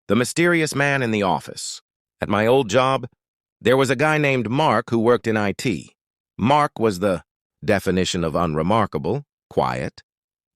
The mysterious man in the office. At my old job, there was a guy named Mark who worked in IT. Mark was the definition of unremarkable, quiet,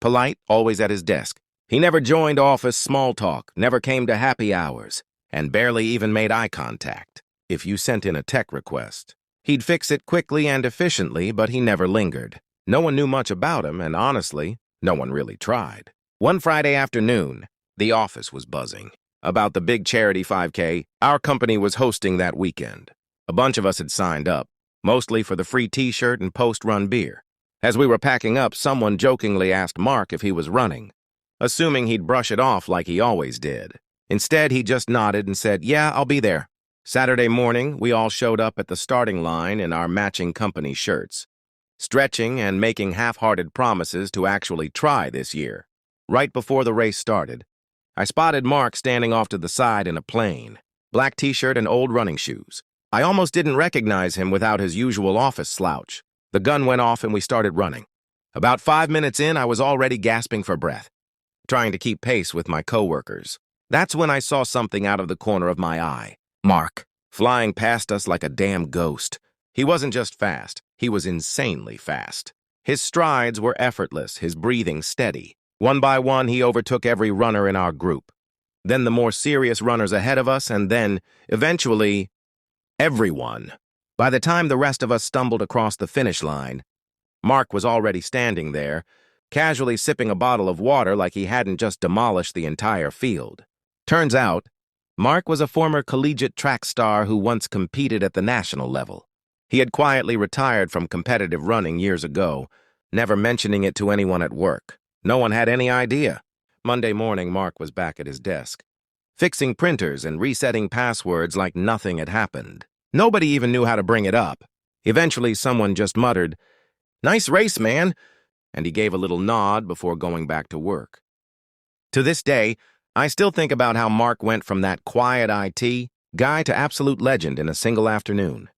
polite, always at his desk. He never joined office small talk, never came to happy hours, and barely even made eye contact. If you sent in a tech request, he'd fix it quickly and efficiently, but he never lingered. No one knew much about him, and honestly, no one really tried. One Friday afternoon, the office was buzzing about the big charity 5K our company was hosting that weekend. A bunch of us had signed up, mostly for the free t-shirt and post-run beer. As we were packing up, someone jokingly asked Mark if he was running, assuming he'd brush it off like he always did. Instead, he just nodded and said, "Yeah, I'll be there." Saturday morning, we all showed up at the starting line in our matching company shirts, stretching and making half-hearted promises to actually try this year. Right before the race started, I spotted Mark standing off to the side in a plain, black t-shirt and old running shoes. I almost didn't recognize him without his usual office slouch. The gun went off and we started running. About 5 minutes in, I was already gasping for breath, trying to keep pace with my coworkers. That's when I saw something out of the corner of my eye. Mark, flying past us like a damn ghost. He wasn't just fast, he was insanely fast. His strides were effortless, his breathing steady. One by one, he overtook every runner in our group. Then the more serious runners ahead of us, and then, eventually, everyone. By the time the rest of us stumbled across the finish line, Mark was already standing there, casually sipping a bottle of water like he hadn't just demolished the entire field. Turns out, Mark was a former collegiate track star who once competed at the national level. He had quietly retired from competitive running years ago, never mentioning it to anyone at work. No one had any idea. Monday morning, Mark was back at his desk, fixing printers and resetting passwords like nothing had happened. Nobody even knew how to bring it up. Eventually, someone just muttered, "Nice race, man," and he gave a little nod before going back to work. To this day, I still think about how Mark went from that quiet IT guy to absolute legend in a single afternoon.